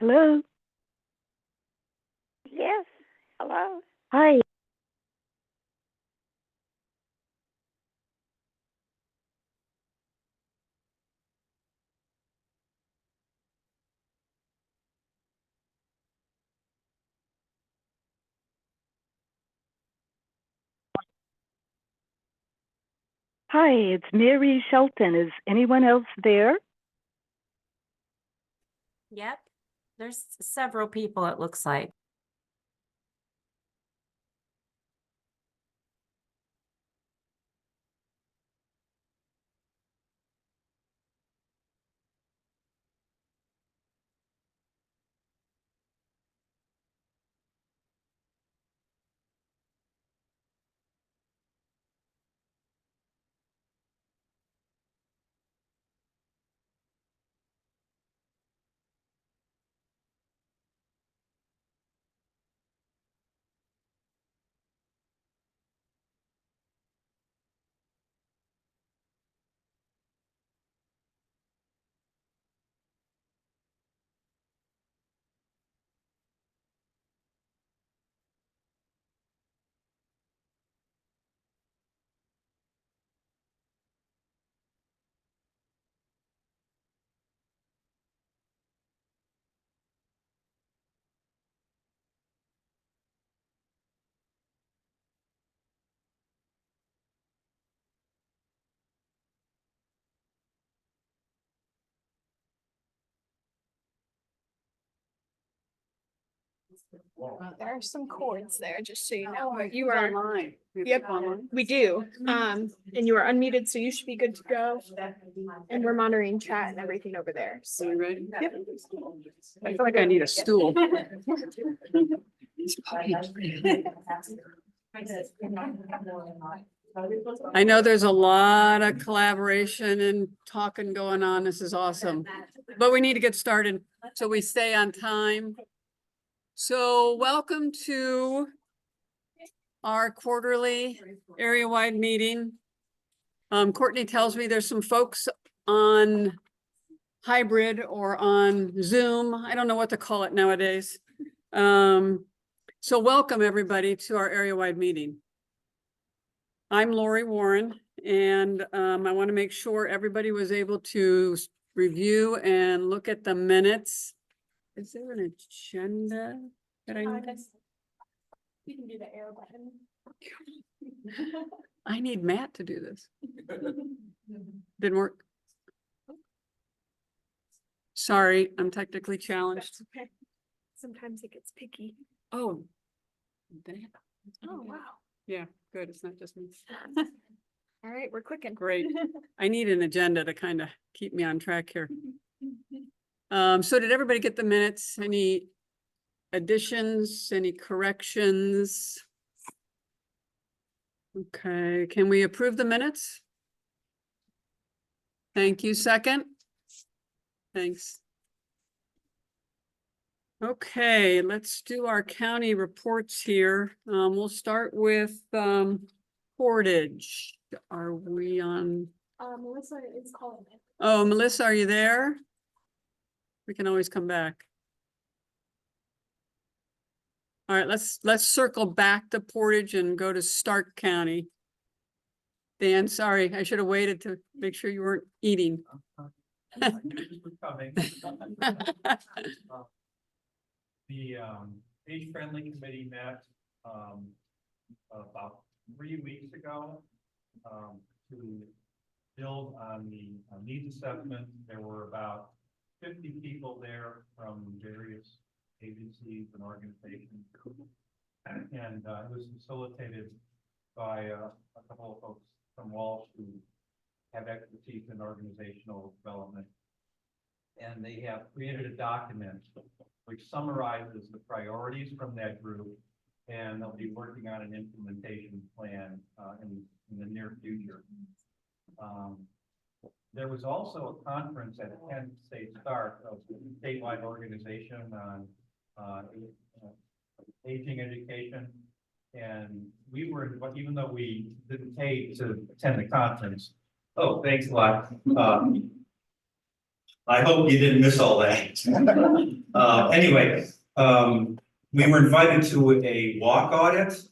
Hello. Yes. Hello. Hi. Hi, it's Mary Shelton. Is anyone else there? Yep. There's several people, it looks like. There are some cords there, just so you know. But you are online. Yep, we do. And you are unmuted, so you should be good to go. And we're monitoring chat and everything over there. So You ready? yep. I feel like I need a stool. I know there's a lot of collaboration and talking going on. This is awesome. But we need to get started so we stay on time. So welcome to our quarterly area-wide meeting. Courtney tells me there's some folks on hybrid or on Zoom. I don't know what to call it nowadays. So welcome everybody to our area-wide meeting. I'm Lori Warren, and I want to make sure everybody was able to review and look at the minutes. Is there an agenda that I need? You can do the arrow button. I need Matt to do this. Didn't work. Sorry, I'm technically challenged. Okay. Sometimes it gets picky. Oh. Damn. Oh, wow. Yeah, good. It's not just me. All right, we're clicking. Great. I need an agenda to kind of keep me on track here. So did everybody get the minutes? Any additions, any corrections? Okay, can we approve the minutes? Thank you. Second? Thanks. Okay, let's do our county reports here. We'll start with Portage. Are we on? Melissa is calling it. Oh, Melissa, are you there? We can always come back. All right, let's circle back to Portage and go to Stark County. Dan, sorry, I should have waited to make sure you weren't eating. The age-friendly committee met about 3 weeks ago to build on the needs assessment. There were about 50 people there from various agencies and organizations, and it was facilitated by a couple of folks from Walsh who have expertise in organizational development. And they have created a document which summarizes the priorities from that group. And they'll be working on an implementation plan in the near future. There was also a conference at Kent State Start of the statewide organization on aging education. And we were, even though we didn't pay to attend the conference. Oh, thanks a lot. I hope you didn't miss all that. Anyway, we were invited to a walk audit,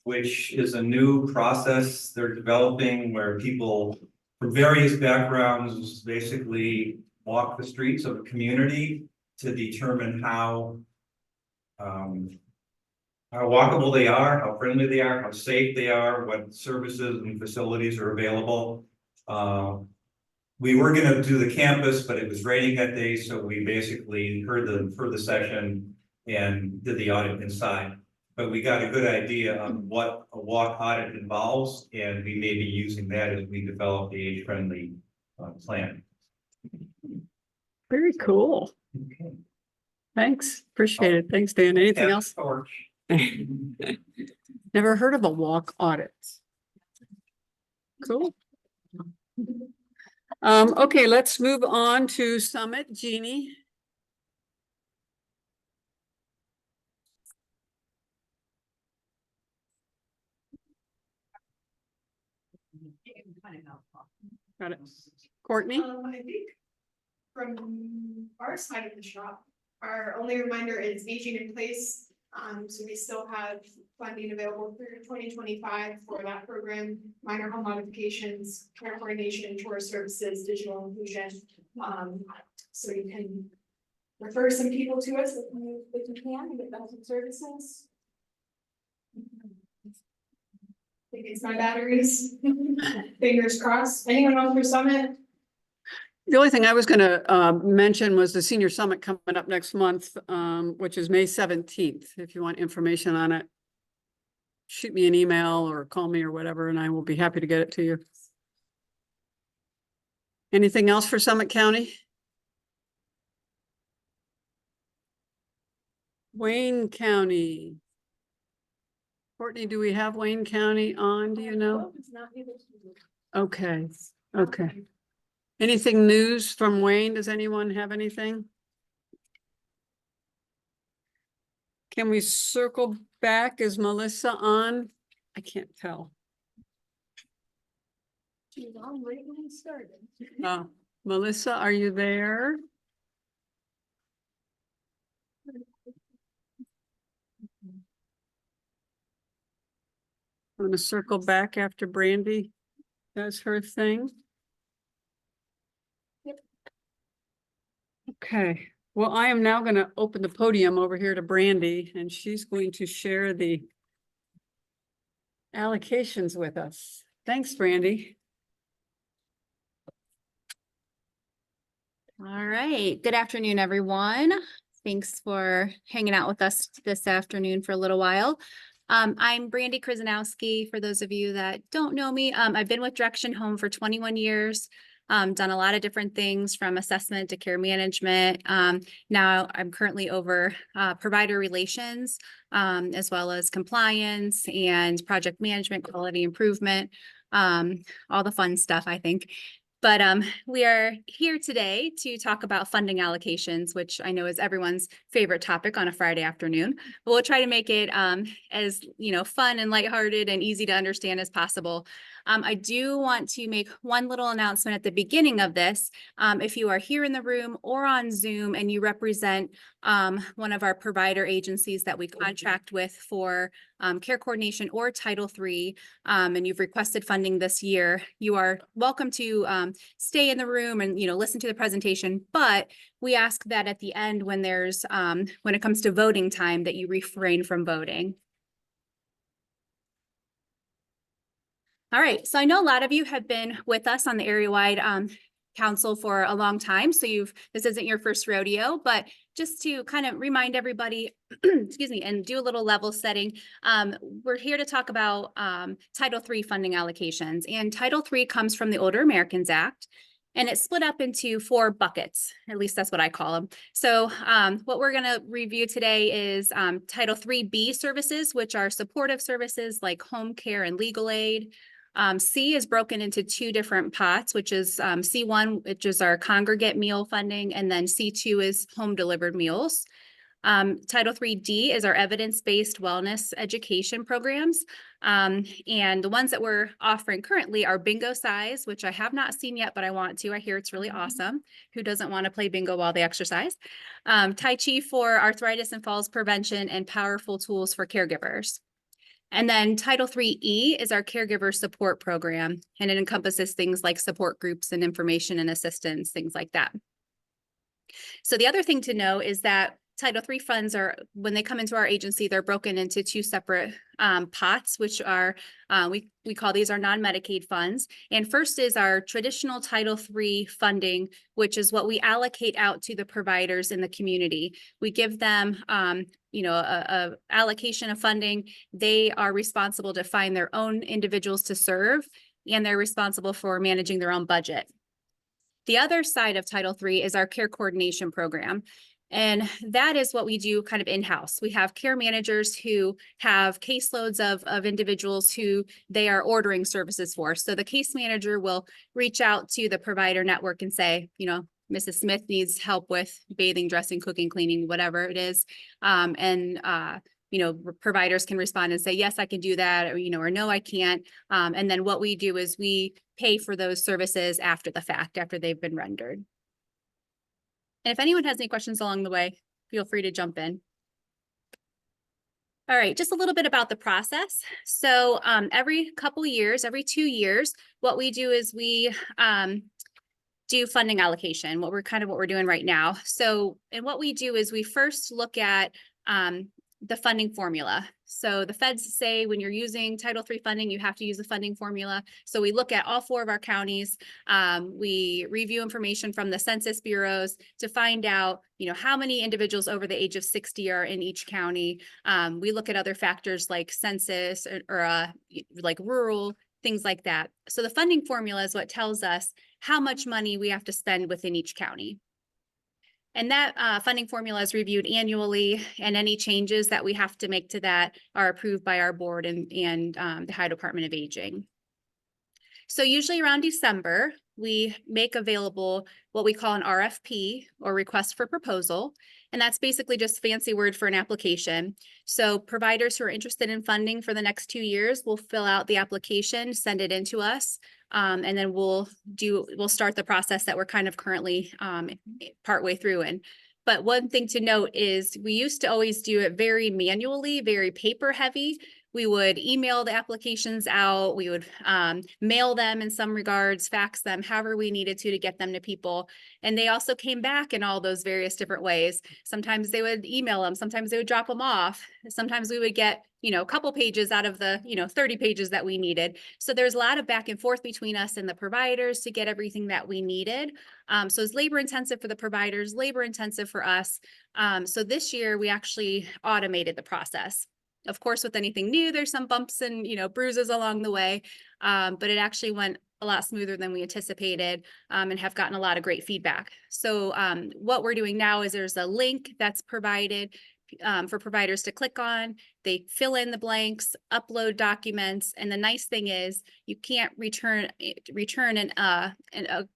which is a new process they're developing where people from various backgrounds basically walk the streets of a community to determine how walkable they are, how friendly they are, how safe they are, what services and facilities are available. We were going to do the campus, but it was raining that day, so we basically heard the session and did the audit inside. But we got a good idea on what a walk audit involves, and we may be using that as we develop the age-friendly plan. Very cool. Okay. Thanks. Appreciate it. Thanks, Dan. Anything else? Torch. Never heard of a walk audit. Cool. Okay, let's move on to Summit. Jeannie. Got it. Courtney? I think from our side of the shop, our only reminder is aging in place. So we still have funding available through 2025 for that program, minor home modifications, care coordination, tour services, digital inclusion. So you can refer some people to us if you can and get those services. I think it's my batteries. Fingers crossed. Anyone else for Summit? The only thing I was going to mention was the senior summit coming up next month, which is May 17th. If you want information on it, shoot me an email or call me or whatever, and I will be happy to get it to you. Anything else for Summit County? Wayne County. Courtney, do we have Wayne County on? Do you know? Okay, okay. Anything news from Wayne? Does anyone have anything? Can we circle back? Is Melissa on? I can't tell. She's on right when we started. Melissa, are you there? I'm going to circle back after Brandy does her thing. Yep. Okay, well, I am now going to open the podium over here to Brandy, and she's going to share the allocations with us. Thanks, Brandy. All right. Good afternoon, everyone. Thanks for hanging out with us this afternoon for a little while. I'm Brandy Krzyzanowski. For those of you that don't know me, I've been with Direction Home for 21 years. Done a lot of different things from assessment to care management. Now I'm currently over provider relations, as well as compliance and project management, quality improvement, all the fun stuff, I think. But we are here today to talk about funding allocations, which I know is everyone's favorite topic on a Friday afternoon. But we'll try to make it as fun and lighthearted and easy to understand as possible. I do want to make one little announcement at the beginning of this. If you are here in the room or on Zoom and you represent one of our provider agencies that we contract with for care coordination or Title III, and you've requested funding this year, you are welcome to stay in the room and listen to the presentation. But we ask that at the end, when it comes to voting time, that you refrain from voting. All right, so I know a lot of you have been with us on the Areawide council for a long time, so this isn't your first rodeo, but just to kind of remind everybody, excuse me, and do a little level setting, we're here to talk about Title III funding allocations. And Title III comes from the Older Americans Act, and it's split up into 4 buckets. At least that's what I call them. So what we're going to review today is Title IIIB services, which are supportive services like home care and legal aid. C is broken into 2 different pots, which is C1, which is our congregate meal funding, and then C2 is home delivered meals. Title IIID is our evidence-based wellness education programs. And the ones that we're offering currently are bingo size, which I have not seen yet, but I want to. I hear it's really awesome. Who doesn't want to play bingo while they exercise? Tai Chi for arthritis and falls prevention, and powerful tools for caregivers. And then Title IIIE is our caregiver support program, and it encompasses things like support groups and information and assistance, things like that. So the other thing to know is that Title III funds are, when they come into our agency, they're broken into 2 separate pots, which are, we call these our non-Medicaid funds. And first is our traditional Title III funding, which is what we allocate out to the providers in the community. We give them, a allocation of funding. They are responsible to find their own individuals to serve, and they're responsible for managing their own budget. The other side of Title III is our care coordination program. And that is what we do kind of in-house. We have care managers who have caseloads of individuals who they are ordering services for. So the case manager will reach out to the provider network and say, Mrs. Smith needs help with bathing, dressing, cooking, cleaning, whatever it is. Providers can respond and say, yes, I can do that, or no, I can't. And then what we do is we pay for those services after the fact, after they've been rendered. And if anyone has any questions along the way, feel free to jump in. All right, just a little bit about the process. So every couple years, every 2 years, what we do is we do funding allocation, what we're doing right now. So, and what we do is we first look at the funding formula. So the feds say when you're using Title III funding, you have to use a funding formula. So we look at all 4 of our counties. We review information from the census bureaus to find out, how many individuals over the age of 60 are in each county. We look at other factors like census or like rural, things like that. So the funding formula is what tells us how much money we have to spend within each county. And that funding formula is reviewed annually, and any changes that we have to make to that are approved by our board and the Ohio Department of Aging. So usually around December, we make available what we call an RFP, or request for proposal. And that's basically just fancy word for an application. So providers who are interested in funding for the next 2 years will fill out the application, send it in to us. And then we'll start the process that we're kind of currently partway through in. But one thing to note is we used to always do it very manually, very paper heavy. We would email the applications out. We would mail them in some regards, fax them, however we needed to get them to people. And they also came back in all those various different ways. Sometimes they would email them. Sometimes they would drop them off. Sometimes we would get, a couple pages out of the, 30 pages that we needed. So there's a lot of back and forth between us and the providers to get everything that we needed. So it's labor intensive for the providers, labor intensive for us. So this year we actually automated the process. Of course, with anything new, there's some bumps and, bruises along the way, but it actually went a lot smoother than we anticipated, and have gotten a lot of great feedback. So what we're doing now is there's a link that's provided for providers to click on. They fill in the blanks, upload documents, and the nice thing is you can't return a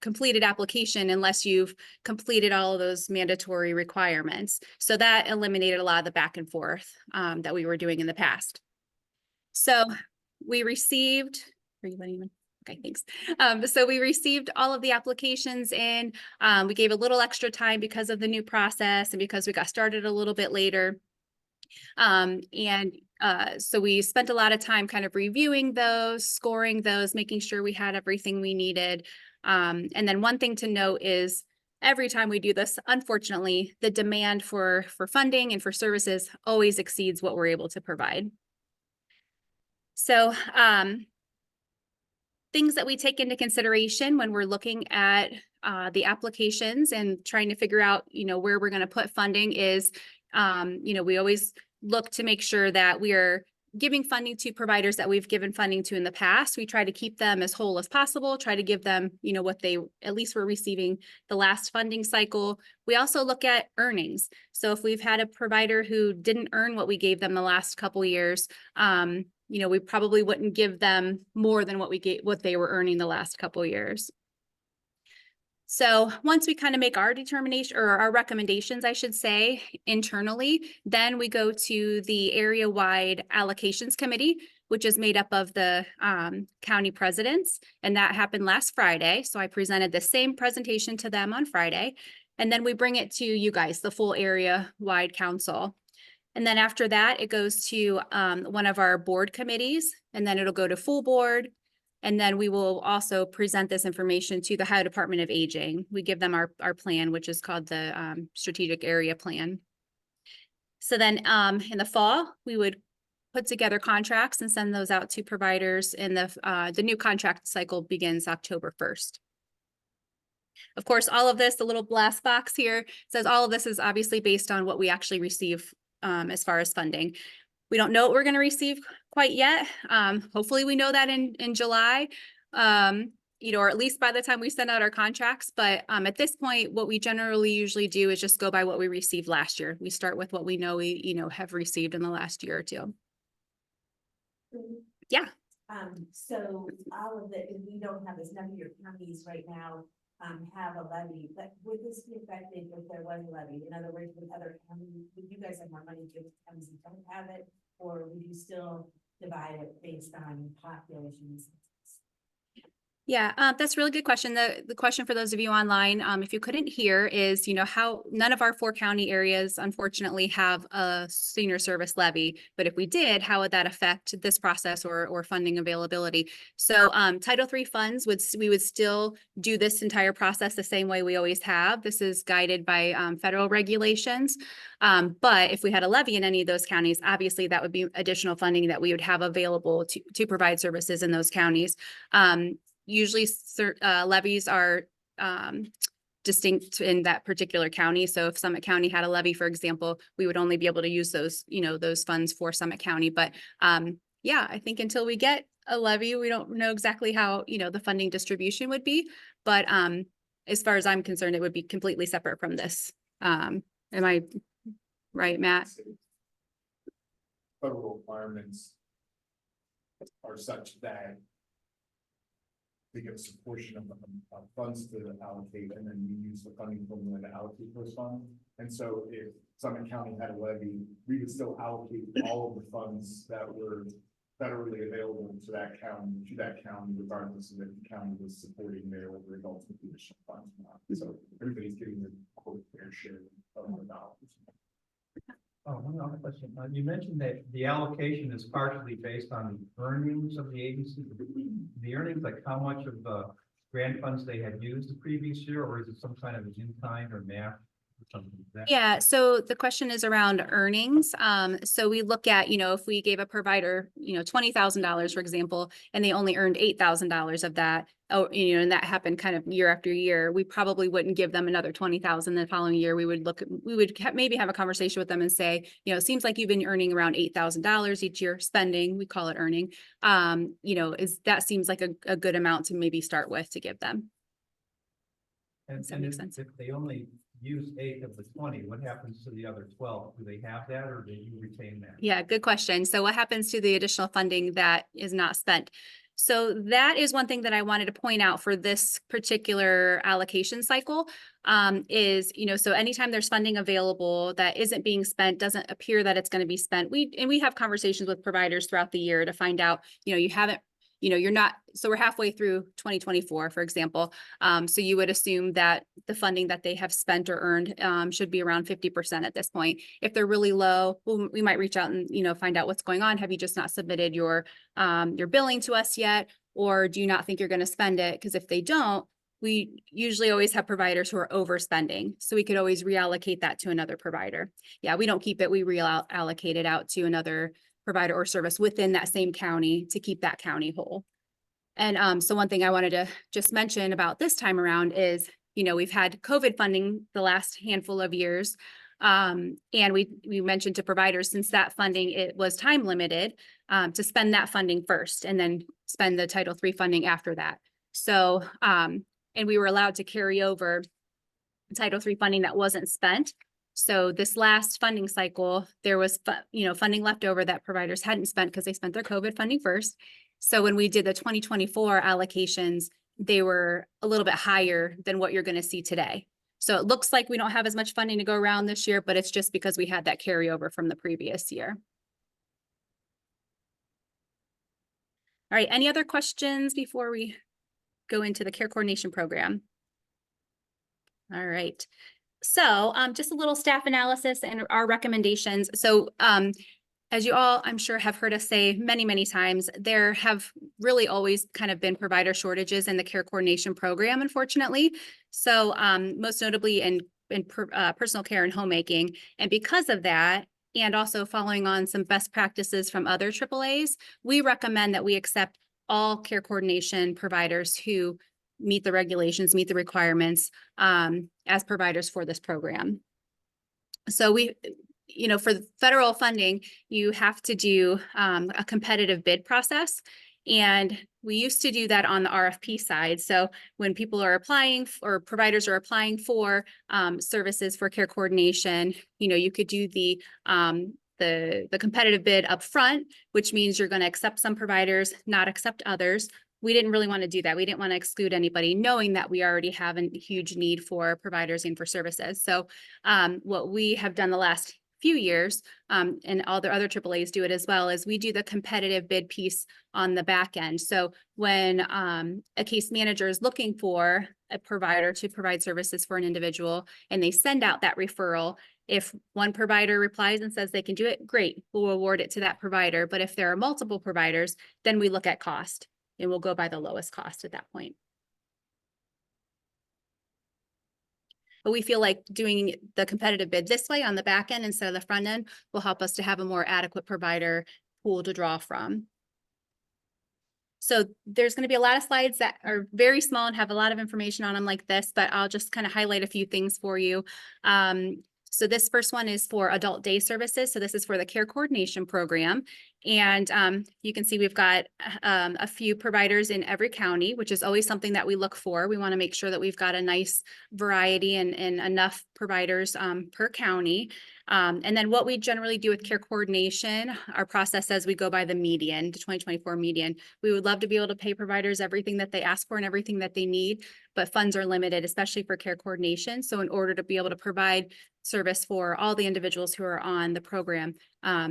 completed application unless you've completed all of those mandatory requirements. So that eliminated a lot of the back and forth that we were doing in the past. So we received, are you letting me? Okay, thanks. So we received all of the applications in. We gave a little extra time because of the new process and because we got started a little bit later. So we spent a lot of time kind of reviewing those, scoring those, making sure we had everything we needed. And then one thing to note is every time we do this, unfortunately, the demand for funding and for services always exceeds what we're able to provide. So, things that we take into consideration when we're looking at the applications and trying to figure out, where we're going to put funding is, we always look to make sure that we are giving funding to providers that we've given funding to in the past. We try to keep them as whole as possible, try to give them, what they at least were receiving the last funding cycle. We also look at earnings. So if we've had a provider who didn't earn what we gave them the last couple years, we probably wouldn't give them more than what they were earning the last couple years. So once we kind of make our determination or our recommendations, I should say, internally, then we go to the area-wide allocations committee, which is made up of the county presidents. And that happened last Friday. So I presented the same presentation to them on Friday. And then we bring it to you guys, the full area-wide council. And then after that, it goes to one of our board committees, and then it'll go to full board. And then we will also present this information to the Ohio Department of Aging. We give them our plan, which is called the Strategic Area Plan. So then in the fall, we would put together contracts and send those out to providers. And the new contract cycle begins October 1st. Of course, all of this, the little blast box here says all of this is obviously based on what we actually receive as far as funding. We don't know what we're going to receive quite yet. Hopefully we know that in July, or at least by the time we send out our contracts. But at this point, what we generally usually do is just go by what we received last year. We start with what we know we, have received in the last year or two. Yeah. So all of it, we don't have as none of your counties right now have a levy, but would this be affected if there was a levy? In other words, with other counties, would you guys have more money to give to counties that don't have it, or would you still divide it based on populations? Yeah, that's a really good question. The question for those of you online, if you couldn't hear, is how none of our 4 county areas unfortunately have a senior service levy, but if we did, how would that affect this process or funding availability? So Title III funds we would still do this entire process the same way we always have. This is guided by federal regulations. But if we had a levy in any of those counties, obviously that would be additional funding that we would have available to provide services in those counties. Usually levies are distinct in that particular county. So if Summit County had a levy, for example, we would only be able to use those, those funds for Summit County. But yeah, I think until we get a levy, we don't know exactly how, the funding distribution would be. But as far as I'm concerned, it would be completely separate from this. Am I right, Matt? Federal requirements are such that they give us a portion of funds to allocate, and then we use the funding formula to allocate those funds. And so if Summit County had a levy, we would still allocate all of the funds that were federally available to that county, regardless of if the county was supporting their adults with additional funds or not. So everybody's getting their quote fair share of the dollars. Oh, one other question. You mentioned that the allocation is partially based on the earnings of the agency. The earnings, like how much of the grant funds they had used the previous year, or is it some kind of an in-kind or math or something like that? Yeah, so the question is around earnings. So we look at, if we gave a provider, $20,000, for example, and they only earned $8,000 of that, and that happened kind of year after year, we probably wouldn't give them another $20,000 the following year. We would maybe have a conversation with them and say, it seems like you've been earning around $8,000 each year spending, we call it earning. That seems like a good amount to maybe start with to give them. Does that make sense? If they only use 8 of the 20, what happens to the other 12? Do they have that, or do you retain that? Yeah, good question. So what happens to the additional funding that is not spent? So that is one thing that I wanted to point out for this particular allocation cycle is, so anytime there's funding available that isn't being spent, doesn't appear that it's going to be spent. We have conversations with providers throughout the year to find out, you haven't, you're not, so we're halfway through 2024, for example. So you would assume that the funding that they have spent or earned should be around 50% at this point. If they're really low, we might reach out and, find out what's going on. Have you just not submitted your billing to us yet? Or do you not think you're going to spend it? Because if they don't, we usually always have providers who are overspending. So we could always reallocate that to another provider. Yeah, we don't keep it. We reallocate it out to another provider or service within that same county to keep that county whole. And so one thing I wanted to just mention about this time around is we've had COVID funding the last handful of years. And we mentioned to providers, since that funding, it was time limited, to spend that funding first and then spend the Title III funding after that. So, and we were allowed to carry over Title III funding that wasn't spent. So this last funding cycle, there was, funding left over that providers hadn't spent because they spent their COVID funding first. So when we did the 2024 allocations, they were a little bit higher than what you're going to see today. So it looks like we don't have as much funding to go around this year, but it's just because we had that carryover from the previous year. All right, any other questions before we go into the care coordination program? All right. So just a little staff analysis and our recommendations. So as you all, I'm sure, have heard us say many, many times, there have really always kind of been provider shortages in the care coordination program, unfortunately. So most notably in personal care and homemaking. And because of that, and also following on some best practices from other AAAs, we recommend that we accept all care coordination providers who meet the regulations, meet the requirements as providers for this program. So for the federal funding, you have to do a competitive bid process. And we used to do that on the RFP side. So when people are applying or providers are applying for services for care coordination, you could do the competitive bid up front, which means you're going to accept some providers, not accept others. We didn't really want to do that. We didn't want to exclude anybody, knowing that we already have a huge need for providers and for services. So what we have done the last few years, and all the other AAAs do it as well, is we do the competitive bid piece on the back end. So when a case manager is looking for a provider to provide services for an individual, and they send out that referral, if one provider replies and says they can do it, great, we'll award it to that provider. But if there are multiple providers, then we look at cost, and we'll go by the lowest cost at that point. But we feel like doing the competitive bid this way on the back end instead of the front end will help us to have a more adequate provider pool to draw from. So there's going to be a lot of slides that are very small and have a lot of information on them like this, but I'll just kind of highlight a few things for you. So this first one is for adult day services. So this is for the care coordination program. And you can see we've got a few providers in every county, which is always something that we look for. We want to make sure that we've got a nice variety and enough providers per county. And then what we generally do with care coordination, our process says we go by the median, the 2024 median. We would love to be able to pay providers everything that they ask for and everything that they need, but funds are limited, especially for care coordination. So in order to be able to provide service for all the individuals who are on the program,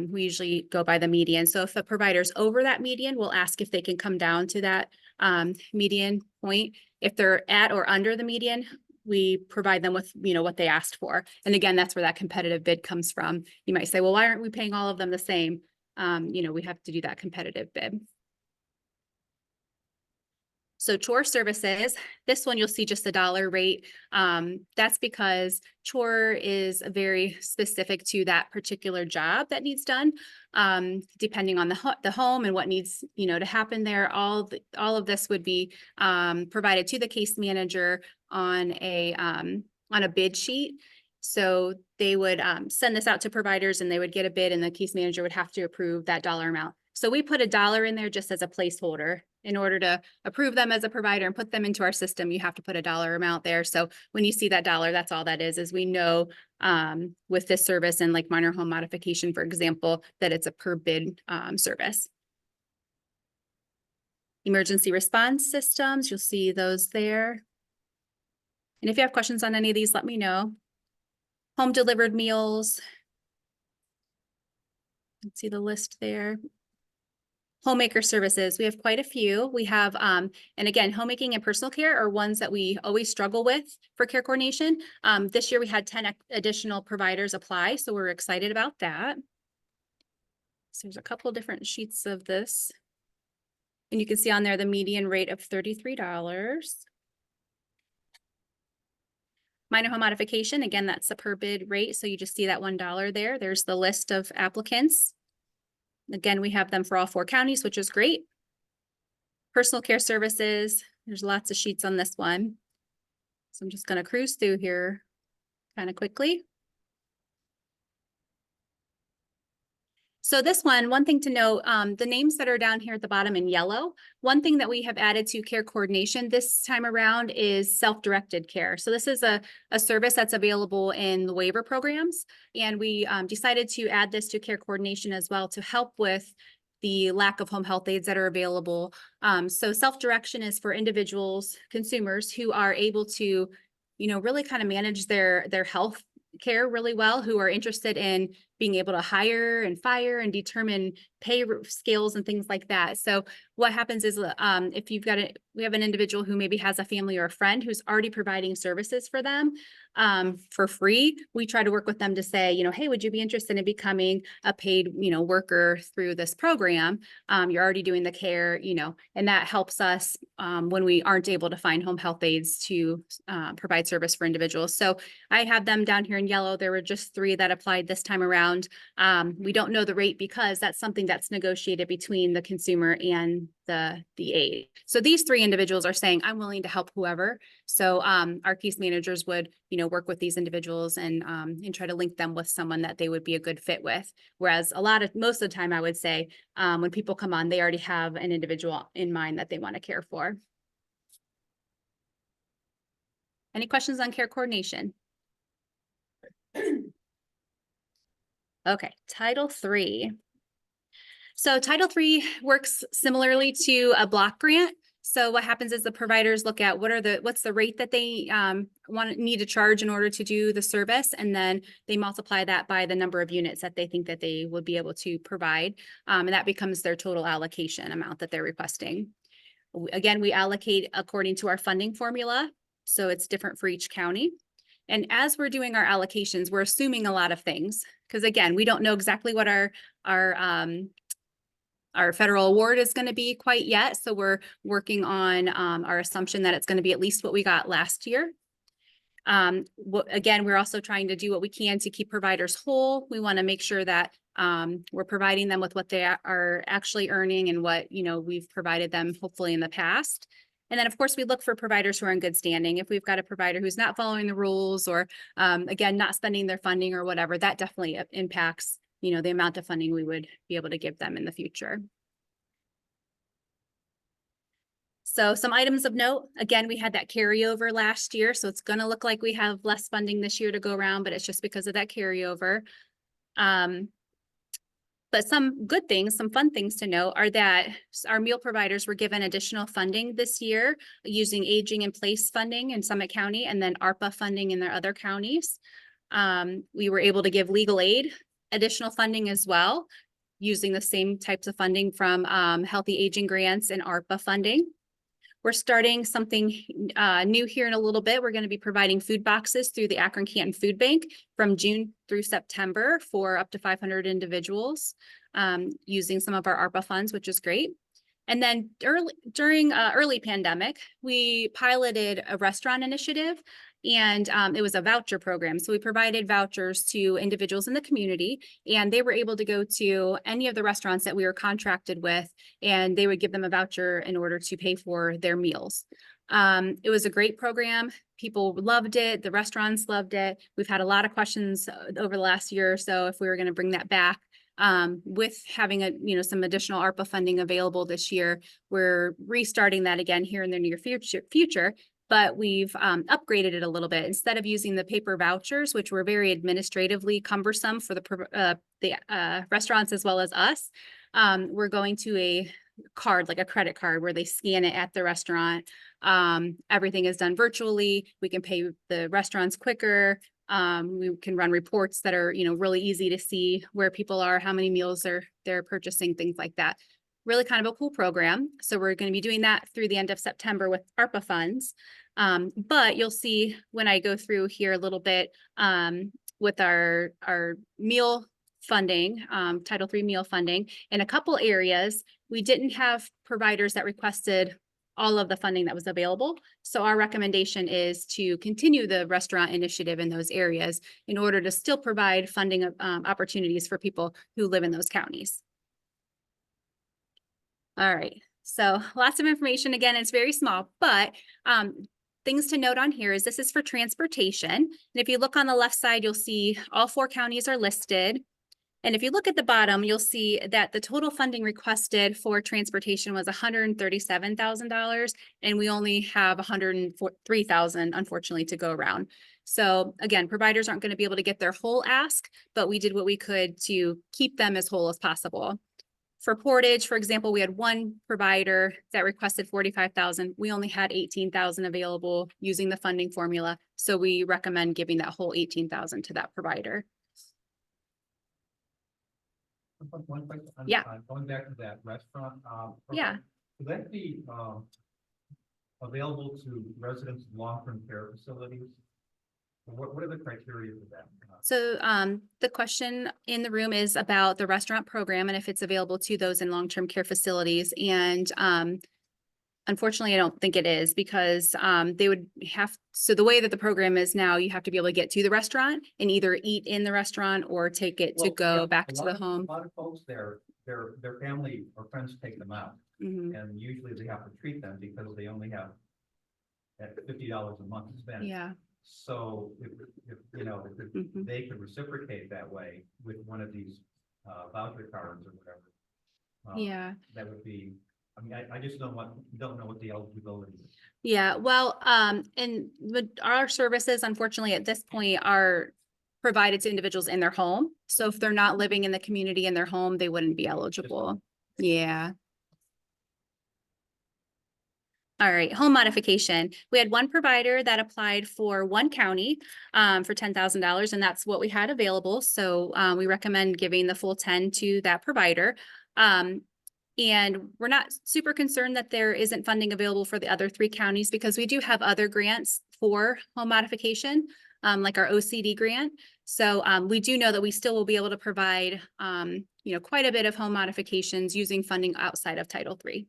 we usually go by the median. So if a provider's over that median, we'll ask if they can come down to that median point. If they're at or under the median, we provide them with, what they asked for. And again, that's where that competitive bid comes from. You might say, well, why aren't we paying all of them the same? We have to do that competitive bid. So chore services, this one you'll see just the dollar rate. That's because chore is very specific to that particular job that needs done, depending on the home and what needs to happen there. All of this would be provided to the case manager on a bid sheet. So they would send this out to providers, and they would get a bid, and the case manager would have to approve that dollar amount. So we put $1 in there just as a placeholder. In order to approve them as a provider and put them into our system, you have to put a dollar amount there. So when you see that dollar, that's all that is we know with this service and like minor home modification, for example, that it's a per bid service. Emergency response systems, you'll see those there. And if you have questions on any of these, let me know. Home delivered meals. Let's see the list there. Homemaker services, we have quite a few. We have, and again, homemaking and personal care are ones that we always struggle with for care coordination. This year we had 10 additional providers apply, so we're excited about that. So there's a couple different sheets of this. And you can see on there the median rate of $33. Minor home modification, again, that's the per bid rate. So you just see that $1 there. There's the list of applicants. Again, we have them for all 4 counties, which is great. Personal care services, there's lots of sheets on this one. So I'm just going to cruise through here kind of quickly. So this one thing to note, the names that are down here at the bottom in yellow, one thing that we have added to care coordination this time around is self-directed care. So this is a service that's available in the waiver programs. And we decided to add this to care coordination as well to help with the lack of home health aides that are available. So self-direction is for individuals, consumers who are able to, really kind of manage their health care really well, who are interested in being able to hire and fire and determine pay scales and things like that. So what happens is if we have an individual who maybe has a family or a friend who's already providing services for them for free, we try to work with them to say, hey, would you be interested in becoming a paid, worker through this program? You're already doing the care, and that helps us when we aren't able to find home health aides to provide service for individuals. So I have them down here in yellow. There were just 3 that applied this time around. We don't know the rate because that's something that's negotiated between the consumer and the aide. So these 3 individuals are saying, I'm willing to help whoever. So our case managers would, work with these individuals and try to link them with someone that they would be a good fit with. Whereas most of the time, I would say when people come on, they already have an individual in mind that they want to care for. Any questions on care coordination? Okay, Title III. So Title III works similarly to a block grant. So what happens is the providers look at what's the rate that they need to charge in order to do the service, and then they multiply that by the number of units that they think that they would be able to provide, and that becomes their total allocation amount that they're requesting. Again, we allocate according to our funding formula, so it's different for each county. And as we're doing our allocations, we're assuming a lot of things because, again, we don't know exactly what our federal award is going to be quite yet. So we're working on our assumption that it's going to be at least what we got last year. Again, we're also trying to do what we can to keep providers whole. We want to make sure that we're providing them with what they are actually earning and what we've provided them hopefully in the past. And then, of course, we look for providers who are in good standing. If we've got a provider who's not following the rules or, again, not spending their funding or whatever, that definitely impacts, the amount of funding we would be able to give them in the future. So some items of note, again, we had that carryover last year, so it's going to look like we have less funding this year to go around, but it's just because of that carryover. But some good things, some fun things to note are that our meal providers were given additional funding this year using aging in place funding in Summit County and then ARPA funding in their other counties. We were able to give legal aid additional funding as well, using the same types of funding from Healthy Aging Grants and ARPA funding. We're starting something new here in a little bit. We're going to be providing food boxes through the Akron Canton Food Bank from June through September for up to 500 individuals using some of our ARPA funds, which is great. And then during early pandemic, we piloted a restaurant initiative, and it was a voucher program. So we provided vouchers to individuals in the community, and they were able to go to any of the restaurants that we were contracted with, and they would give them a voucher in order to pay for their meals. It was a great program. People loved it. The restaurants loved it. We've had a lot of questions over the last year or so if we were going to bring that back. With having some additional ARPA funding available this year, we're restarting that again here in the near future. But we've upgraded it a little bit. Instead of using the paper vouchers, which were very administratively cumbersome for the restaurants as well as us, we're going to a card, like a credit card, where they scan it at the restaurant. Everything is done virtually. We can pay the restaurants quicker. We can run reports that are, really easy to see where people are, how many meals they're purchasing, things like that. Really kind of a cool program. So we're going to be doing that through the end of September with ARPA funds. But you'll see when I go through here a little bit with our meal funding, Title III meal funding, in a couple areas, we didn't have providers that requested all of the funding that was available. So our recommendation is to continue the restaurant initiative in those areas in order to still provide funding opportunities for people who live in those counties. All right, so lots of information. Again, it's very small, but things to note on here is this is for transportation. And if you look on the left side, you'll see all 4 counties are listed. And if you look at the bottom, you'll see that the total funding requested for transportation was $137,000, and we only have $103,000, unfortunately, to go around. So again, providers aren't going to be able to get their whole ask, but we did what we could to keep them as whole as possible. For Portage, for example, we had 1 provider that requested $45,000. We only had $18,000 available using the funding formula. So we recommend giving that whole $18,000 to that provider. One question. Yeah. Going back to that restaurant. Yeah. Would that be, available to residents of long-term care facilities? What are the criteria for that? So the question in the room is about the restaurant program and if it's available to those in long-term care facilities. And unfortunately, I don't think it is because they would have, so the way that the program is now, you have to be able to get to the restaurant and either eat in the restaurant or take it to Well, go yeah, back to the home. A lot of folks there, their family or friends take them out. Mhm. And usually they have to treat them because they only have at $50 a month to spend. Yeah. So if you know, if Mhm. they could reciprocate that way with one of these voucher cards or whatever. Yeah. That would be, I mean, I just don't know what the eligibility is. Yeah, well, and our services, unfortunately, at this point are provided to individuals in their home. So if they're not living in the community in their home, they wouldn't be eligible. Yeah. All right, home modification. We had 1 provider that applied for 1 county for $10,000, and that's what we had available. So we recommend giving the full 10 to that provider. And we're not super concerned that there isn't funding available for the other 3 counties because we do have other grants for home modification, like our OCD grant. So we do know that we still will be able to provide, quite a bit of home modifications using funding outside of Title III.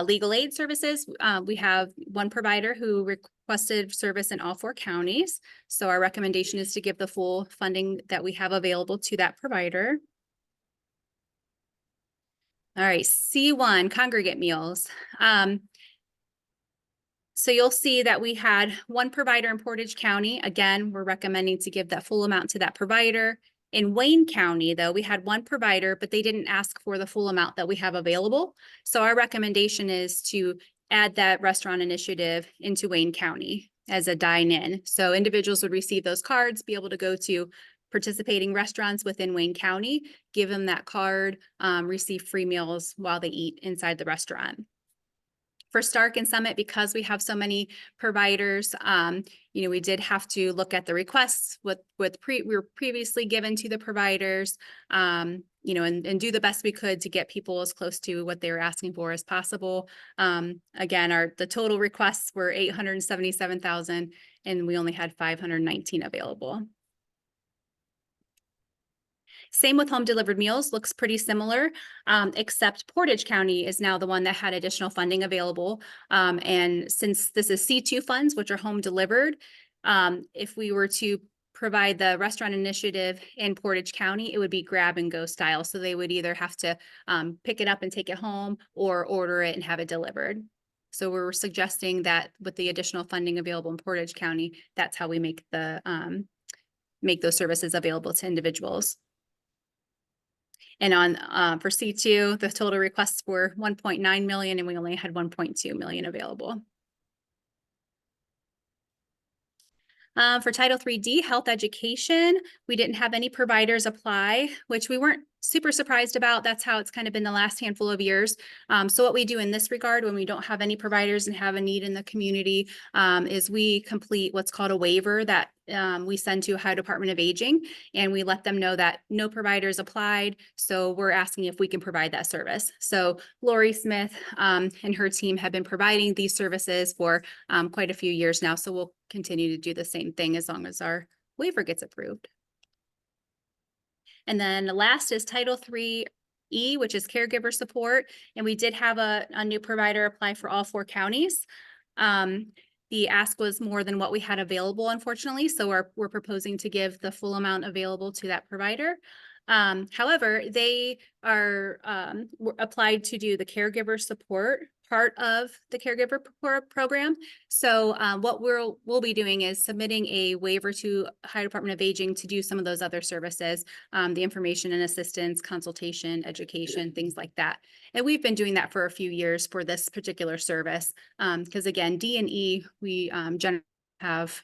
Legal aid services, we have 1 provider who requested service in all 4 counties. So our recommendation is to give the full funding that we have available to that provider. All right, C1, congregate meals. So you'll see that we had 1 provider in Portage County. Again, we're recommending to give that full amount to that provider. In Wayne County, though, we had 1 provider, but they didn't ask for the full amount that we have available. So our recommendation is to add that restaurant initiative into Wayne County as a dine-in. So individuals would receive those cards, be able to go to participating restaurants within Wayne County, give them that card, receive free meals while they eat inside the restaurant. For Stark and Summit, because we have so many providers, we did have to look at the requests we were previously given to the providers, and do the best we could to get people as close to what they were asking for as possible. Again, the total requests were 877,000, and we only had 519 available. Same with home delivered meals, looks pretty similar, except Portage County is now the one that had additional funding available. And since this is C2 funds, which are home delivered, if we were to provide the restaurant initiative in Portage County, it would be grab and go style. So they would either have to pick it up and take it home or order it and have it delivered. So we're suggesting that with the additional funding available in Portage County, that's how we make those services available to individuals. And for C2, the total requests were 1.9 million and we only had 1.2 million available. For Title III-D, health education, we didn't have any providers apply, which we weren't super surprised about. That's how it's kind of been the last handful of years. So what we do in this regard, when we don't have any providers and have a need in the community, is we complete what's called a waiver that we send to Ohio Department of Aging, and we let them know that no providers applied. So we're asking if we can provide that service. So Lori Smith and her team have been providing these services for quite a few years now. So we'll continue to do the same thing as long as our waiver gets approved. And then the last is Title III-E, which is caregiver support. And we did have a new provider apply for all 4 counties. The ask was more than what we had available, unfortunately. So we're proposing to give the full amount available to that provider. However, they are applied to do the caregiver support part of the caregiver program. So what we'll be doing is submitting a waiver to Ohio Department of Aging to do some of those other services, the information and assistance, consultation, education, things like that. And we've been doing that for a few years for this particular service. Because again, D&E, we generally have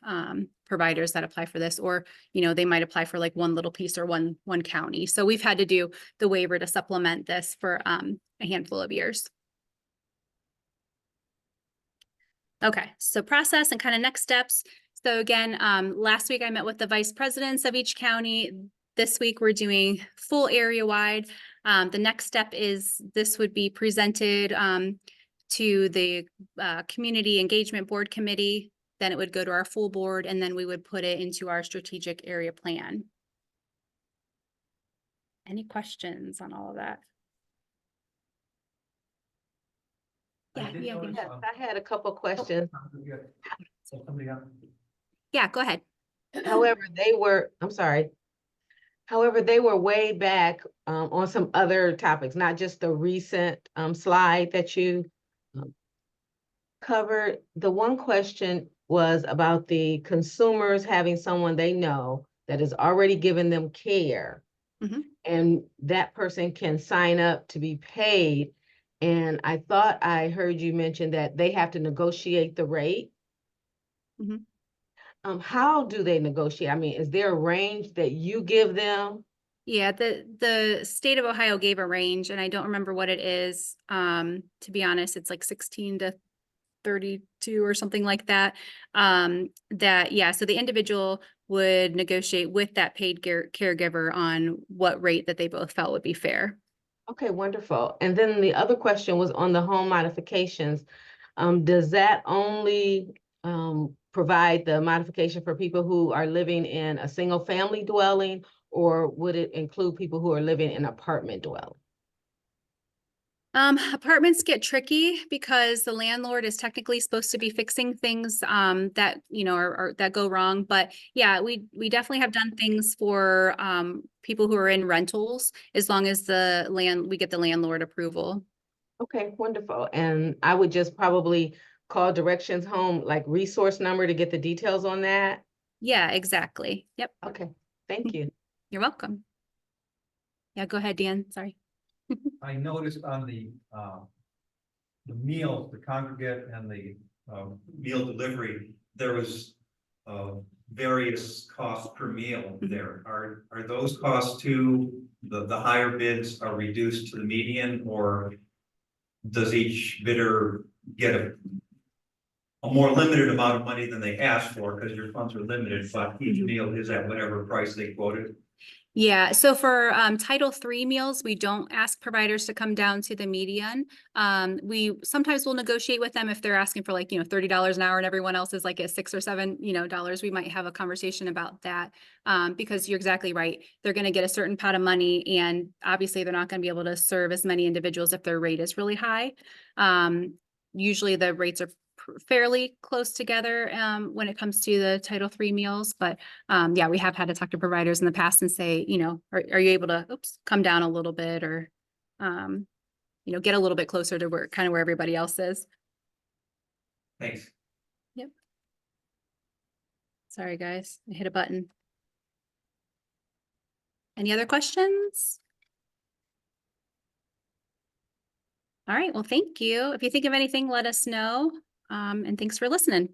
providers that apply for this, or they might apply for like one little piece or one county. So we've had to do the waiver to supplement this for a handful of years. Okay, so process and kind of next steps. So again, last week I met with the vice presidents of each county. This week we're doing full area wide. The next step is this would be presented to the Community Engagement Board Committee. Then it would go to our full board, and then we would put it into our strategic area plan. Any questions on all of that? I did notice, Yes, I had a couple questions. Yeah, go ahead. However, However, they were way back on some other topics, not just the recent slide that you covered. The one question was about the consumers having someone they know that has already given them care. Mhm. And that person can sign up to be paid. And I thought I heard you mention that they have to negotiate the rate. Mhm. How do they negotiate? I mean, is there a range that you give them? Yeah, the state of Ohio gave a range, and I don't remember what it is. To be honest, it's like 16 to 32 or something like that. So the individual would negotiate with that paid caregiver on what rate that they both felt would be fair. Okay, wonderful. And then the other question was on the home modifications. Does that only provide the modification for people who are living in a single family dwelling, or would it include people who are living in apartment dwelling? Apartments get tricky because the landlord is technically supposed to be fixing things that are that go wrong. But yeah, we definitely have done things for people who are in rentals, as long as we get the landlord approval. Okay, wonderful. And I would just probably call Directions Home, like resource number, to get the details on that. Yeah, exactly. Yep. Okay, thank you. You're welcome. Yeah, go ahead, Dan. Sorry. I noticed on the meals, the congregate and the meal delivery, there was various costs per meal there. Are those costs too, the higher bids are reduced to the median, or does each bidder get a more limited amount of money than they asked for, because your funds are limited, but each meal is at whatever price they quoted? Yeah, so for Title III meals, we don't ask providers to come down to the median. We sometimes will negotiate with them if they're asking for like, $30 an hour and everyone else is like at $6 or $7, dollars. We might have a conversation about that because you're exactly right. They're going to get a certain pot of money, and obviously they're not going to be able to serve as many individuals if their rate is really high. Usually the rates are fairly close together when it comes to the Title III meals, but yeah, we have had to talk to providers in the past and say, are you able to come down a little bit, or get a little bit closer to where everybody else is. Thanks. Yep. Sorry, guys, I hit a button. Any other questions? All right, well, thank you. If you think of anything, let us know. And thanks for listening.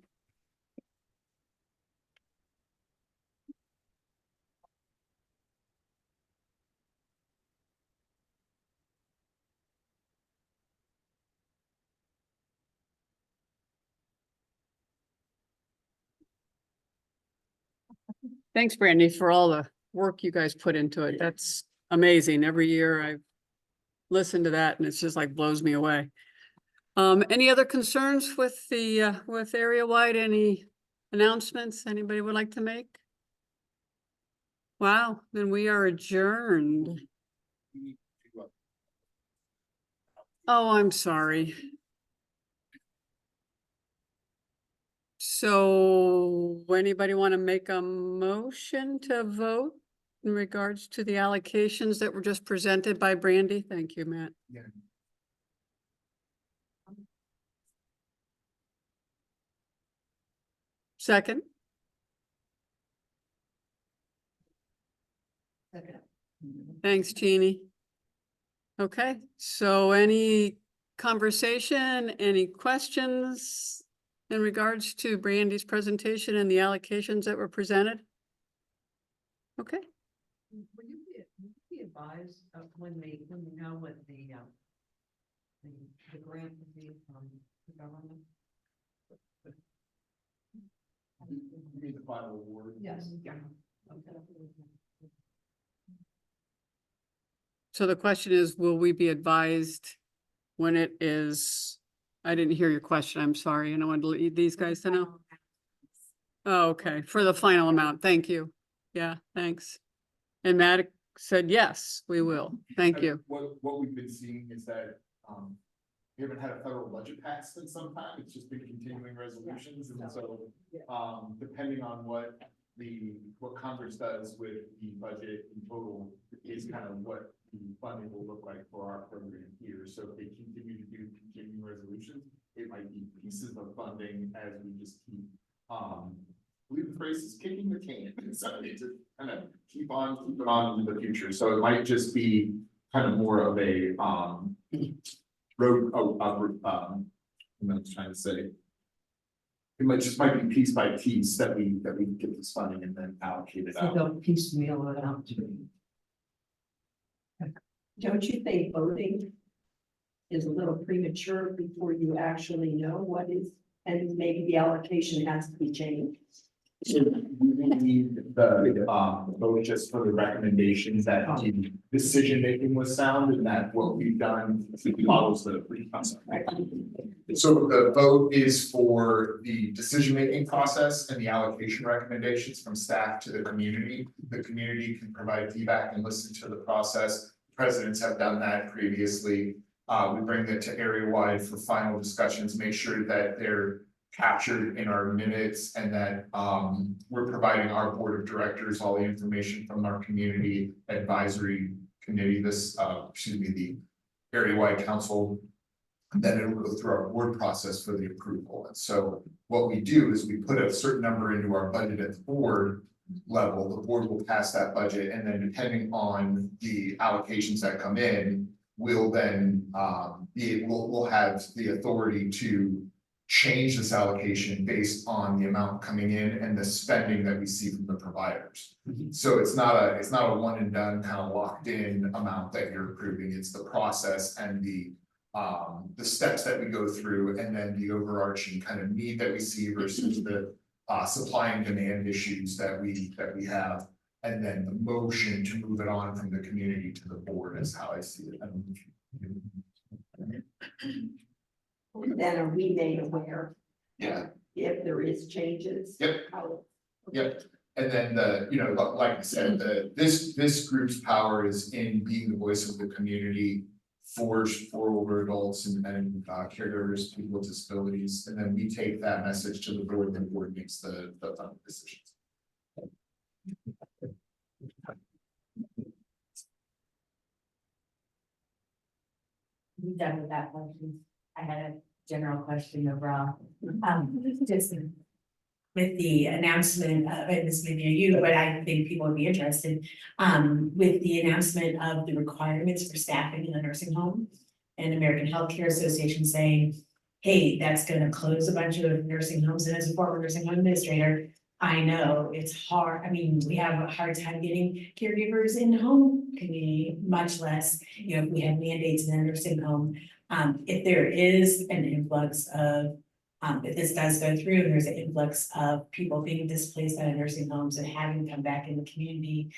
Thanks, Brandy, for all the work you guys put into it. That's amazing. Every year I listen to that and it's just like blows me away. Any other concerns with the with Areawide? Any announcements anybody would like to make? Wow, then we are adjourned. Oh, I'm sorry. So anybody want to make a motion to vote? in regards to the allocations that were just presented by Brandy? Thank you, Matt. Yeah. Second, thanks, Jeannie. Okay, so any conversation, any questions in regards to Brandy's presentation and the allocations that were presented? Okay, Will you be advised of when you know what the grant will be from the government? You mean the final award? Yes. Yeah. so the question is, will we be advised when it is? I didn't hear your question. I'm sorry. And I wanted to let these guys to know. Oh, okay, for the final amount. Thank you. Yeah, thanks. And Matt said, yes, we will. Thank you. What we've been seeing is that, we haven't had a federal budget passed in some time. It's just been continuing resolutions. And so, depending on what Congress does with the budget in total is kind of what the funding will look like for our program here. So if they continue to do continuing resolutions, it might be pieces of funding as we just keep, I believe the phrase is kicking the can. So they just kind of keep it on in the future. So it might just be kind of more of a, what I was trying to say. It might be piece by piece that we get this funding and then allocate it So out. they'll piecemeal it out to me. Don't you think voting is a little premature before you actually know what is, and maybe the allocation has to be changed? So we need the vote just for the recommendations that the decision making was sound and that what we've done follows the process. So the vote is for the decision making process and the allocation recommendations from staff to the community. The community can provide feedback and listen to the process. Presidents have done that previously. We bring it to Areawide for final discussions, make sure that they're captured in our minutes and that we're providing our board of directors all the information from our community advisory committee, the Areawide council. And then it will go through our board process for the approval. And so what we do is we put a certain number into our budget at the board level. The board will pass that budget, and then depending on the allocations that come in, we'll then we'll have the authority to change this allocation based on the amount coming in and the spending that we see from the providers. So it's not a one and done kind of locked in amount that you're approving. It's the process and the steps that we go through, and then the overarching kind of need that we see versus the supply and demand issues that we have, and then the motion to move it on from the community to the board is how I see it. And then are we made aware? Yeah. If there is changes? Yep. How? Yep. And then like I said, this group's power is in being the voice of the community for older adults and caregivers, people with disabilities, and then we take that message to the board, and the board makes the final decisions. I'm done with that question. I had a general question overall. Just with the announcement of, and this may be you, but I think people would be interested, with the announcement of the requirements for staffing in the nursing home and American Healthcare Association saying, hey, that's gonna close a bunch of nursing homes. And as a former nursing home administrator, I know it's hard. I mean, we have a hard time getting caregivers in the home community, much less, if we have mandates in the nursing home. If there is an influx of, if this does go through and there's an influx of people being displaced out of nursing homes and having to come back in the community,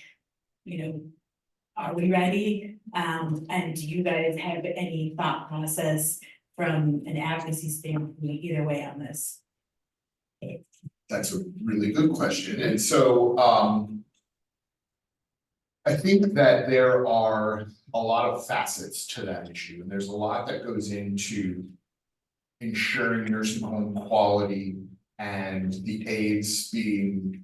are we ready? And do you guys have any thought process from an advocacy standpoint either way on this? That's a really good question. And so I think that there are a lot of facets to that issue, and there's a lot that goes into ensuring nursing home quality and the aides being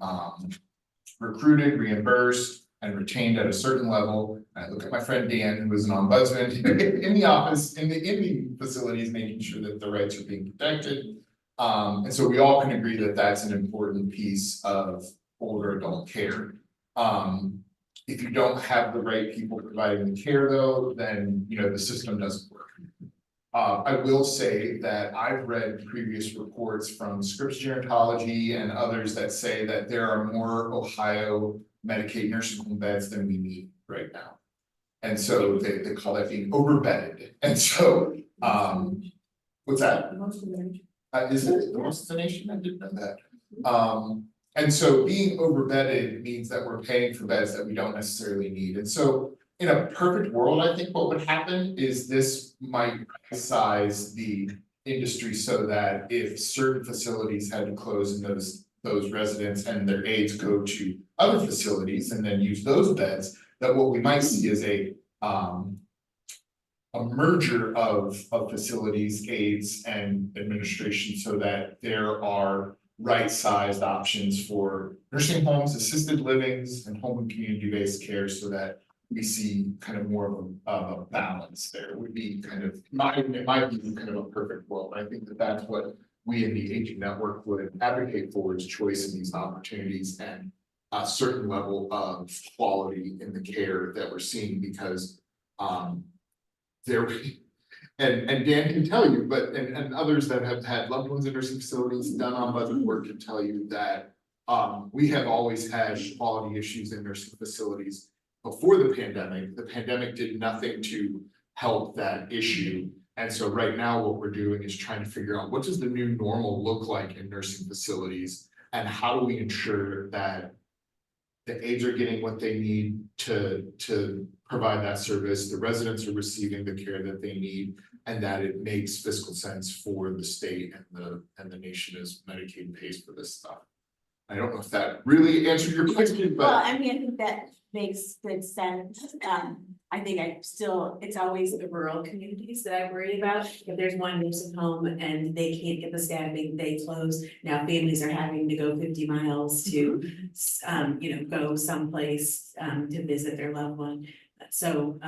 recruited, reimbursed, and retained at a certain level. I look at my friend Dan, who is an ombudsman in the office, in the facilities, making sure that the rights are being protected. And so we all can agree that that's an important piece of older adult care. If you don't have the right people providing the care though, then, you know, the system doesn't work. I will say that I've read previous reports from Scripps Gerontology and others that say that there are more Ohio Medicaid nursing home beds than we need right now. And so they call that being overbedded. And so, what's that? Is it the most in the nation? I didn't know that. And so being overbedded means that we're paying for beds that we don't necessarily need. And so in a perfect world, I think what would happen is this might size the industry so that if certain facilities had to close and those residents and their aides go to other facilities and then use those beds, that what we might see is a merger of facilities, aides and administration so that there are right-sized options for nursing homes, assisted livings, and home and community-based care so that we see kind of more of a balance there. It would be kind of, it might be kind of a perfect world. I think that that's what we in the Aging Network would advocate for, is choice in these opportunities and a certain level of quality in the care that we're seeing, because there and Dan can tell you, but and others that have had loved ones in nursing facilities, done ombudsman work, can tell you that we have always had quality issues in nursing facilities before the pandemic. The pandemic did nothing to help that issue. And so right now what we're doing is trying to figure out, what does the new normal look like in nursing facilities, and how do we ensure that the aides are getting what they need to provide that service, the residents are receiving the care that they need, and that it makes fiscal sense for the state and the nation as Medicaid pays for this stuff. I don't know if that really answered your question, but. Well, I mean, I think that makes good sense. I think it's always the rural communities that I worry about. If there's one nursing home and they can't get the staffing, they close. Now families are having to go 50 miles to, go someplace to visit their loved one. So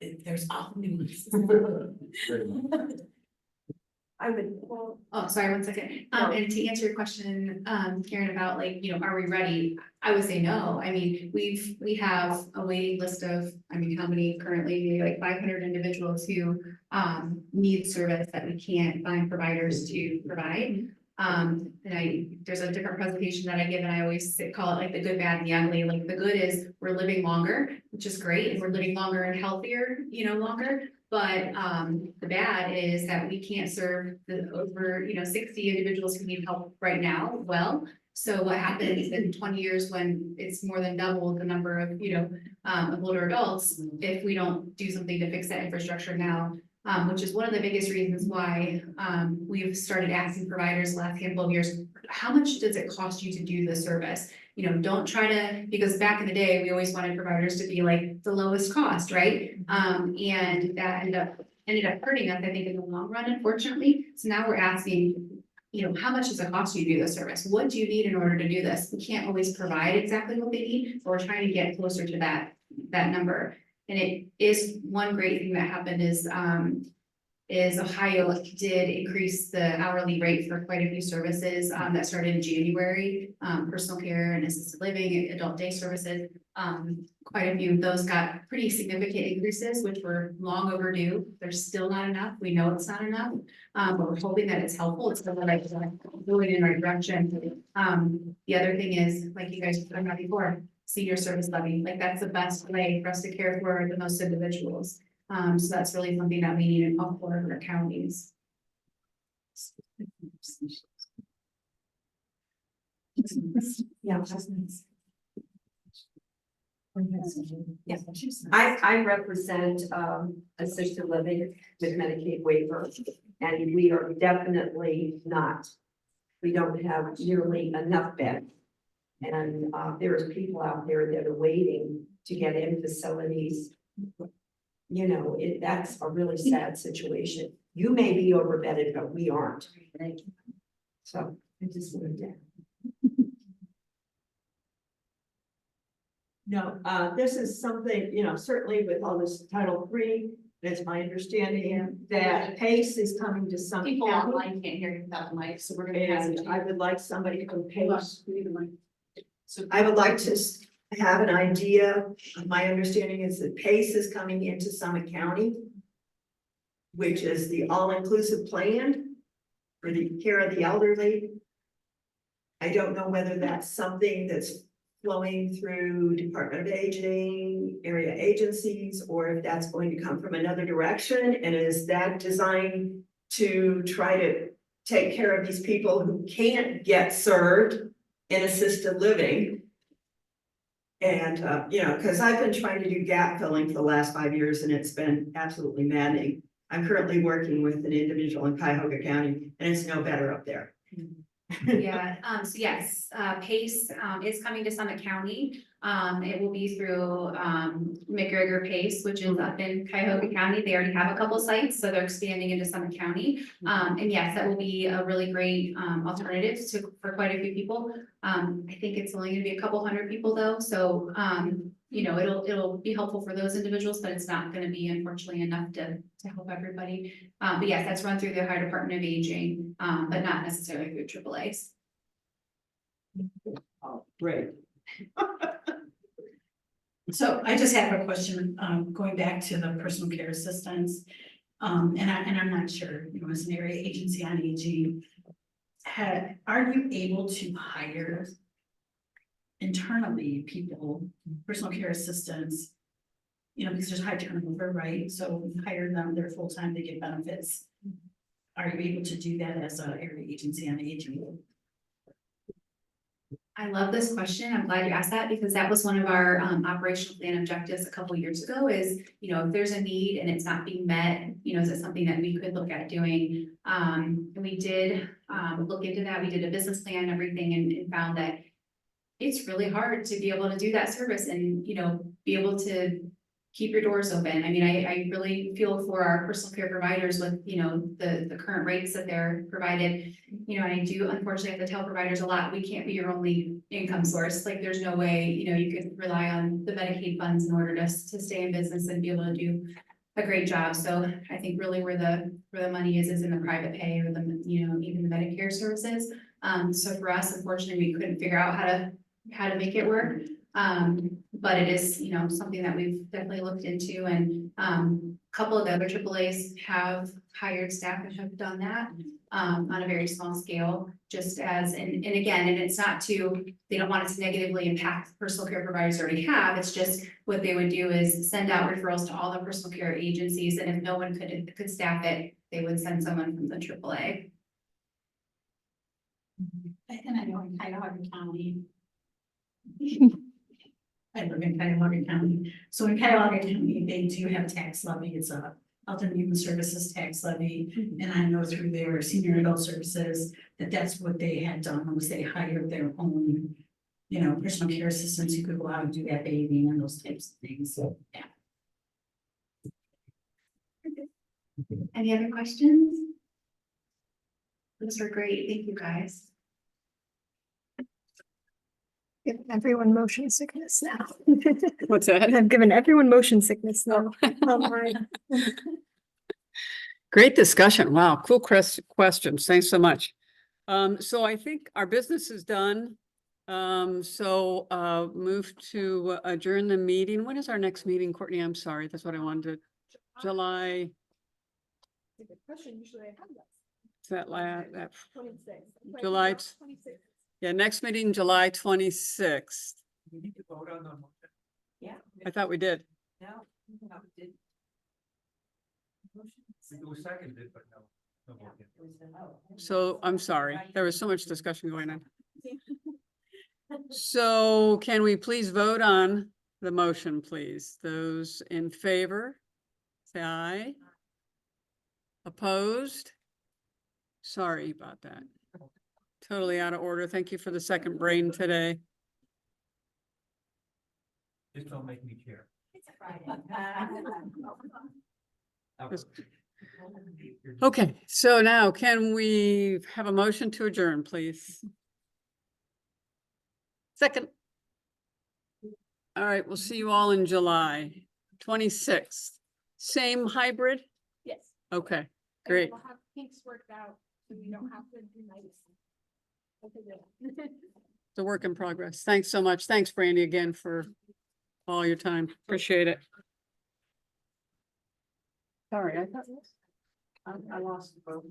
there's often nuances. I would, Oh, sorry, one second. And to answer your question, Karen, about are we ready? I would say no. I mean, we have a waiting list of, how many currently, like 500 individuals who need service that we can't find providers to provide. And there's a different presentation that I give, and I always call it like the good, bad, and the ugly. Like the good is we're living longer, which is great, and we're living longer and healthier, longer. But the bad is that we can't serve the over 60 individuals who need help right now well. So what happens in 20 years when it's more than double the number of of older adults, if we don't do something to fix that infrastructure now, which is one of the biggest reasons why we've started asking providers the last handful of years, how much does it cost you to do the service? Don't try to, because back in the day, we always wanted providers to be like the lowest cost, right? And that ended up hurting us, I think, in the long run, unfortunately. So now we're asking, how much does it cost you to do the service? What do you need in order to do this? We can't always provide exactly what they need, but we're trying to get closer to that number. And it is one great thing that happened is Ohio did increase the hourly rate for quite a few services that started in January, personal care and assisted living, adult day services. Quite a few of those got pretty significant increases, which were long overdue. There's still not enough. We know it's not enough, but we're hoping that it's helpful. It's going in the right direction. The other thing is, like you guys were talking about before, senior service levy. Like that's the best way for us to care for the most individuals. So that's really something that we need in all 4 of our counties. Yeah. I represent assisted living with Medicaid waiver, and we are definitely not. We don't have nearly enough beds. And there's people out there that are waiting to get in facilities. That's a really sad situation. You may be overbedded, but we aren't. So I just wanted to. No, this is something, you know, certainly with all this Title III, it's my understanding that PACE is coming to some People county. online can't hear you without the mic, so we're gonna pass it And to I you. would like somebody from PACE. So I would like to have an idea. My understanding is that PACE is coming into Summit County, which is the all-inclusive plan for the care of the elderly. I don't know whether that's something that's flowing through Department of Aging, area agencies, or if that's going to come from another direction, and is that designed to try to take care of these people who can't get served in assisted living? And, you know, because I've been trying to do gap filling for the last 5 years, and it's been absolutely maddening. I'm currently working with an individual in Cuyahoga County, and it's no better up there. Yeah, so yes, PACE, is coming to Summit County. It will be through, McGregor PACE, which is up in Cuyahoga County. They already have a couple sites, so they're expanding into Summit County. And yes, that will be a really great, alternative for quite a few people. I think it's only gonna be a couple hundred people though, so, you know, it'll be helpful for those individuals, but it's not gonna be unfortunately enough to help everybody. But yes, that's run through the Ohio Department of Aging, but not necessarily through AAA's. Oh, great. So I just have a question, going back to the personal care assistants. And I'm not sure, you know, as an area agency on aging, are you able to hire internally people, personal care assistants? You know, because there's high turnover, right? So you hire them, they're full-time, they get benefits. Are you able to do that as an area agency on aging? I love this question. I'm glad you asked that because that was one of our operational plan objectives a couple years ago is, you know, if there's a need and it's not being met, you know, is it something that we could look at doing? And we did look into that. We did a business plan and everything and found that it's really hard to be able to do that service and, you know, be able to keep your doors open. I mean, I really feel for our personal care providers with, you know, the current rates that they're provided. You know, and I do unfortunately have to tell providers a lot, we can't be your only income source. Like there's no way, you know, you could rely on the Medicaid funds in order to stay in business and be able to do a great job. So I think really where the money is in the private pay or the, you know, even the Medicare services. So for us, unfortunately, we couldn't figure out how to make it work. But it is, you know, something that we've definitely looked into and, a couple of the other AAA's have hired staff that have done that, on a very small scale, just as, and again, and it's not they don't want it to negatively impact personal care providers already have, it's just what they would do is send out referrals to all the personal care agencies, and if no one could staff it, they would send someone from the AAA. And I know in Cuyahoga County. I live in Cuyahoga County. So in Cuyahoga County, they do have tax levy. It's a Health and Human Services tax levy. And I know through their senior adult services that that's what they had done was they hired their own, you know, personal care assistants who could go out and do that bathing and those types of things. So, yeah. Any other questions? Those were great. Thank you, guys. Given everyone motion sickness now. What's that? I've given everyone motion sickness now. Online. Great discussion. Wow, cool questions. Thanks so much. So I think our business is done. Move to adjourn the meeting. When is our next meeting, Courtney? I'm sorry. That's what I wanted to. July. That's a good question. Usually I have that. Is that 26. July 26. Yeah, next meeting, July 26th. We need to vote on the motion. Yeah. I thought we did. No, no, did. It was seconded, but no. vote yet. So I'm sorry. There was so much discussion going on. So can we please vote on the motion, please? Those in favor, say aye. Opposed? Sorry about that. Totally out of order. Thank you for the second brain today. Just don't make me chair. It's a Friday. Okay, so now can we have a motion to adjourn, please? Second. All right, we'll see you all in July 26th. Same hybrid? Yes. Okay, And great. We'll have kinks worked out, so we don't have to do nights. It's a work in progress. Thanks so much. Thanks, Brandy, again for all your time. Appreciate it. Sorry, I thought. I lost the boat.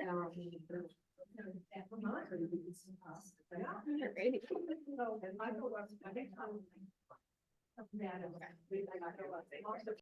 Alrighty.